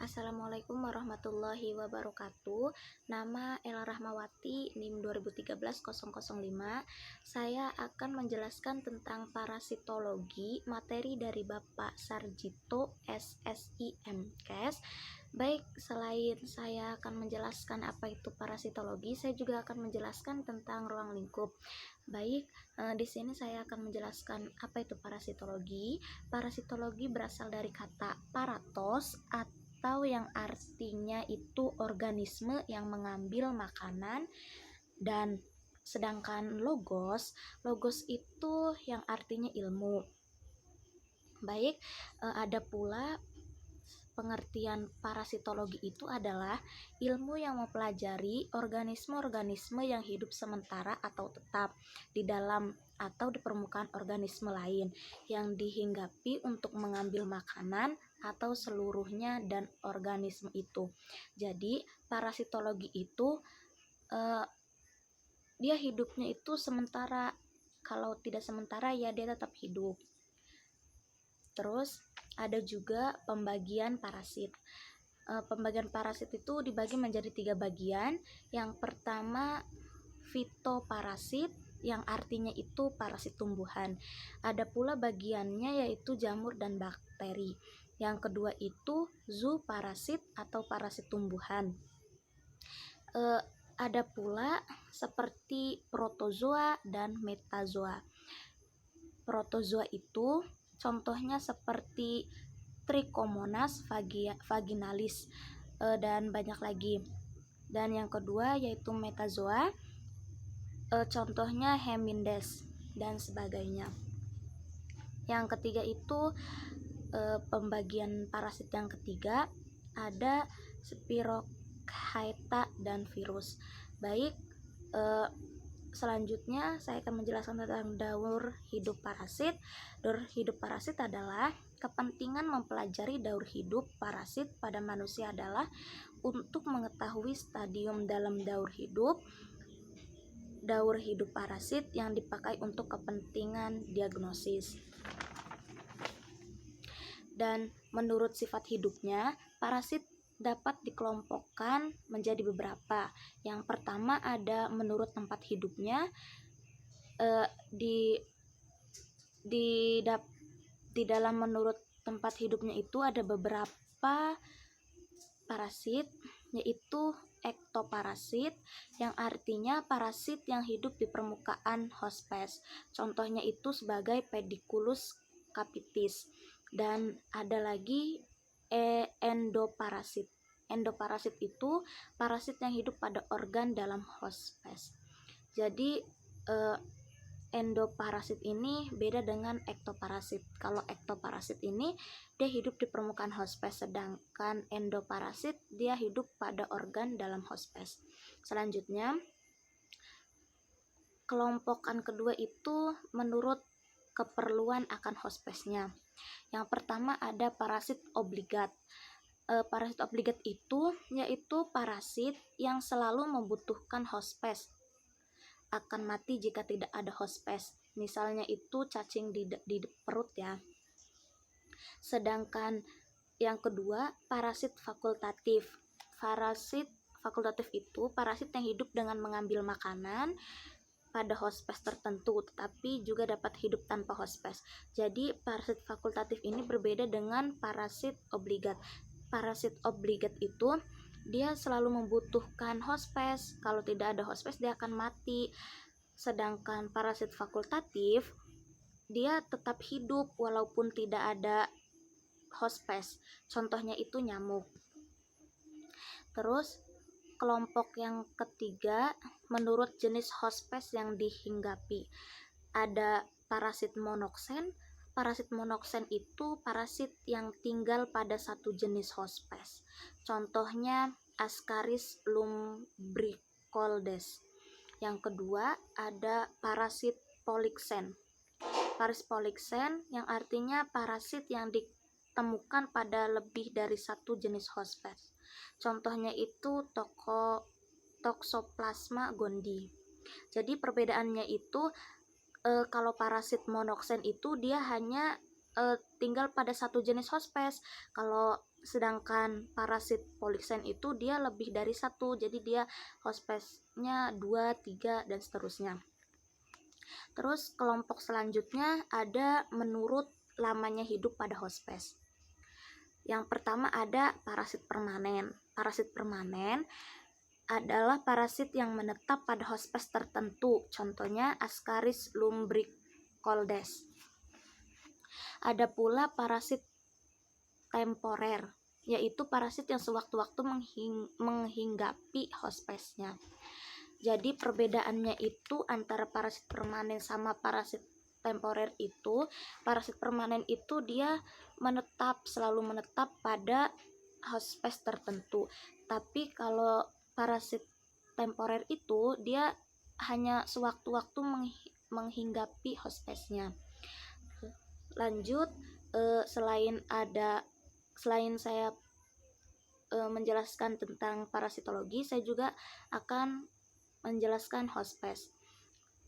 Assalamualaikum warahmatullahi wabarakatuh. Nama Ella Rahmawati, NIM 2013-005. Saya akan menjelaskan tentang parasitologi, materi dari Bapak Sarjito SSI MKes. Baik, selain saya akan menjelaskan apa itu parasitologi, saya juga akan menjelaskan tentang ruang lingkup. Baik, di sini saya akan menjelaskan apa itu parasitologi. Parasitologi berasal dari kata paratos atau yang artinya itu organisme yang mengambil makanan, dan sedangkan logos itu yang artinya ilmu. Baik, ada pula pengertian parasitologi itu adalah ilmu yang mempelajari organisme-organisme yang hidup sementara atau tetap di dalam atau di permukaan organisme lain yang dihinggapi untuk mengambil makanan atau seluruhnya dan organisme itu. Jadi parasitologi itu dia hidupnya itu sementara, kalau tidak sementara ya dia tetap hidup. Terus ada juga pembagian parasit. Pembagian parasit itu dibagi menjadi 3 bagian. Yang pertama fitoparasit, yang artinya itu parasit tumbuhan. Ada pula bagiannya yaitu jamur dan bakteri. Yang kedua itu zooparasit atau parasit tumbuhan. Ada pula seperti protozoa dan metazoa. Protozoa itu contohnya seperti Trichomonas vaginalis dan banyak lagi. Dan yang kedua yaitu metazoa, contohnya Hemindes dan sebagainya. Yang ketiga itu pembagian parasit yang ketiga ada Spirochaeta dan virus. Baik, selanjutnya saya akan menjelaskan tentang daur hidup parasit. Daur hidup parasit adalah kepentingan mempelajari daur hidup parasit pada manusia adalah untuk mengetahui stadium dalam daur hidup parasit yang dipakai untuk kepentingan diagnosis. Dan menurut sifat hidupnya, parasit dapat dikelompokkan menjadi beberapa. Yang pertama ada menurut tempat hidupnya. Di dalam menurut tempat hidupnya itu ada beberapa parasit, yaitu ektoparasit, yang artinya parasit yang hidup di permukaan hospes. Contohnya itu sebagai Pediculus capitis. Dan ada lagi endoparasit. Endoparasit itu parasit yang hidup pada organ dalam hospes. Jadi endoparasit ini beda dengan ektoparasit. Kalau ektoparasit ini dia hidup di permukaan hospes, sedangkan endoparasit dia hidup pada organ dalam hospes. Selanjutnya, kelompokan kedua itu menurut keperluan akan hospesnya. Yang pertama ada parasit obligat. Parasit obligat itu yaitu parasit yang selalu membutuhkan hospes, akan mati jika tidak ada hospes. Misalnya itu cacing di perut ya. Sedangkan yang kedua parasit fakultatif. Parasit fakultatif itu parasit yang hidup dengan mengambil makanan pada hospes tertentu, tetapi juga dapat hidup tanpa hospes. Jadi parasit fakultatif ini berbeda dengan parasit obligat. Parasit obligat itu dia selalu membutuhkan hospes, kalau tidak ada hospes dia akan mati. Sedangkan parasit fakultatif dia tetap hidup walaupun tidak ada hospes. Contohnya itu nyamuk. Terus kelompok yang ketiga menurut jenis hospes yang dihinggapi. Ada parasit monoksen. Parasit monoksen itu parasit yang tinggal pada satu jenis hospes. Contohnya Ascaris lumbricoides. Yang kedua ada parasit poliksen. Parasit poliksen yang artinya parasit yang ditemukan pada lebih dari satu jenis hospes. Contohnya itu Toxoplasma gondii. Jadi perbedaannya itu kalau parasit monoksen itu dia hanya tinggal pada satu jenis hospes. Kalau sedangkan parasit Poliksen itu dia lebih dari satu, jadi dia hospesnya 2, 3 dan seterusnya. Terus kelompok selanjutnya ada menurut lamanya hidup pada hospes. Yang pertama ada parasit permanen. Parasit permanen adalah parasit yang menetap pada hospes tertentu, contohnya Ascaris lumbricoides. Ada pula parasit temporer, yaitu parasit yang sewaktu-waktu menghinggapi hospesnya. Jadi perbedaannya itu antara parasit permanen sama parasit temporer itu, parasit permanen itu dia selalu menetap pada hospes tertentu. Tapi kalau parasit temporer itu dia hanya sewaktu-waktu menghinggapi hospesnya. Lanjut, selain saya menjelaskan tentang parasitologi, saya juga akan menjelaskan hospes.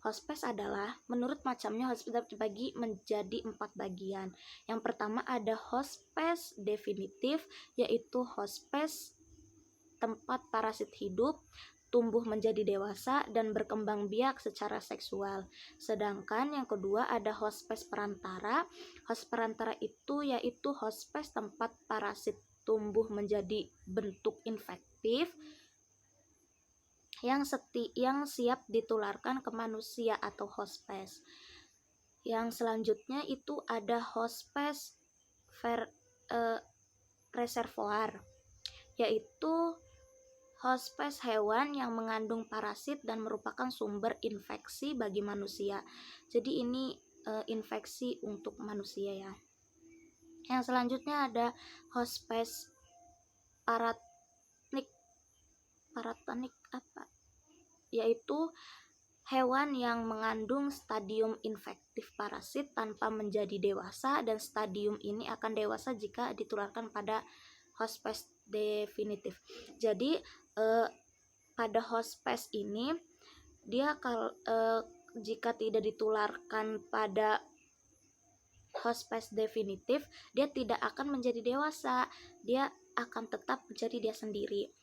Hospes adalah, menurut macamnya, hospes dapat dibagi menjadi 4 bagian. Yang pertama ada hospes definitif, yaitu hospes tempat parasit hidup, tumbuh menjadi dewasa, dan berkembang biak secara seksual. Sedangkan yang kedua ada hospes perantara. Hospes perantara itu yaitu hospes tempat parasit tumbuh menjadi bentuk infektif yang siap ditularkan ke manusia atau hospes. Yang selanjutnya itu ada hospes reservoir, yaitu hospes hewan yang mengandung parasit dan merupakan sumber infeksi bagi manusia. Jadi ini infeksi untuk manusia ya. Yang selanjutnya ada hospes paratanik yaitu hewan yang mengandung stadium infektif parasit tanpa menjadi dewasa, dan stadium ini akan dewasa jika ditularkan pada hospes definitif. Jadi pada hospes ini dia jika tidak ditularkan pada hospes definitif, dia tidak akan menjadi dewasa, dia akan tetap menjadi dia sendiri.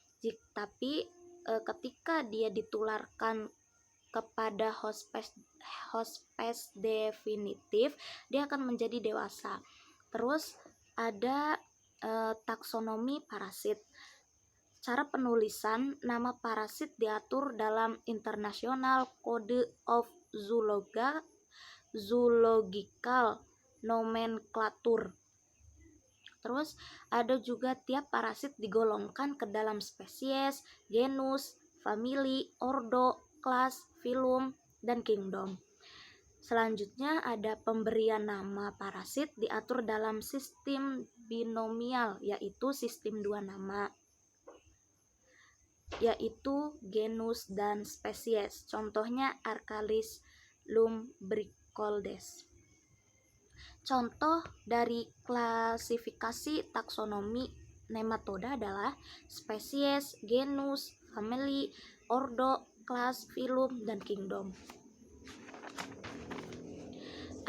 Tapi ketika dia ditularkan kepada hospes definitif, dia akan menjadi dewasa. Terus ada taksonomi parasit. Cara penulisan nama parasit diatur dalam International Code of Zoological Nomenclature. Terus ada juga tiap parasit digolongkan ke dalam spesies, genus, famili, ordo, kelas, filum, dan kingdom. Selanjutnya ada pemberian nama parasit diatur dalam sistem binomial, yaitu sistem 2 nama, yaitu genus dan spesies. Contohnya Ascaris lumbricoides. Contoh dari klasifikasi taksonomi nematoda adalah spesies, genus, famili, ordo, kelas, filum, dan kingdom.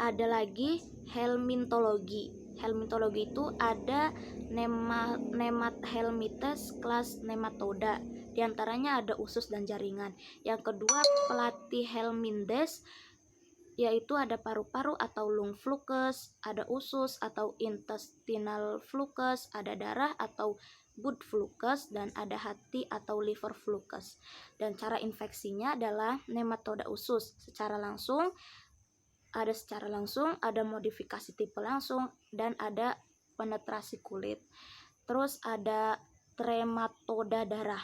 Ada lagi helmintologi. Helmintologi itu ada Helminths kelas nematoda. Di antaranya ada usus dan jaringan. Yang kedua Platyhelminthes, yaitu ada paru-paru atau lung flucus, ada usus atau intestinal flucus, ada darah atau blood flucus, dan ada hati atau liver flucus. Dan cara infeksinya adalah nematoda usus secara langsung, ada modifikasi tipe langsung, dan ada penetrasi kulit. Terus ada trematoda darah.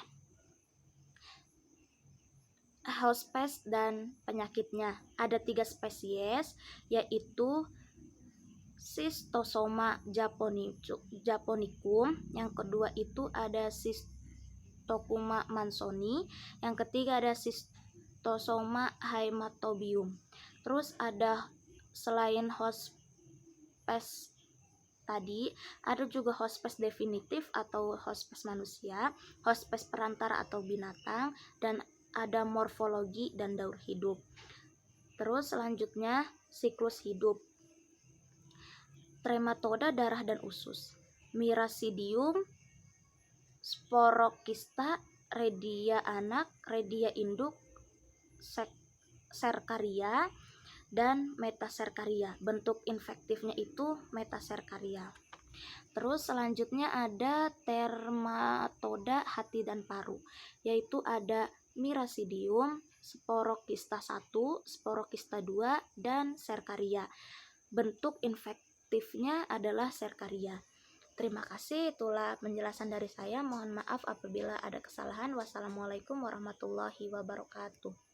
Hospes dan penyakitnya ada 3 spesies, yaitu Schistosoma japonicum, yang kedua itu ada Schistosoma mansoni, yang ketiga ada Schistosoma haematobium. Terus ada selain hospes tadi, ada juga hospes definitif atau hospes manusia, hospes perantara atau binatang, dan ada morfologi dan daur hidup. Terus selanjutnya siklus hidup. Trematoda darah dan usus. Miracidium, Sporokista, Redia anak, Redia induk, Serkaria, dan Metaserkaria. Bentuk infektifnya itu Metaserkaria. Terus selanjutnya ada Dermatoda hati dan paru, yaitu ada Miracidium, Sporokista 1, Sporokista 2, dan Serkaria. Bentuk infektifnya adalah Serkaria. Terima kasih, itulah penjelasan dari saya. Mohon maaf apabila ada kesalahan. Wassalamualaikum warahmatullahi wabarakatuh.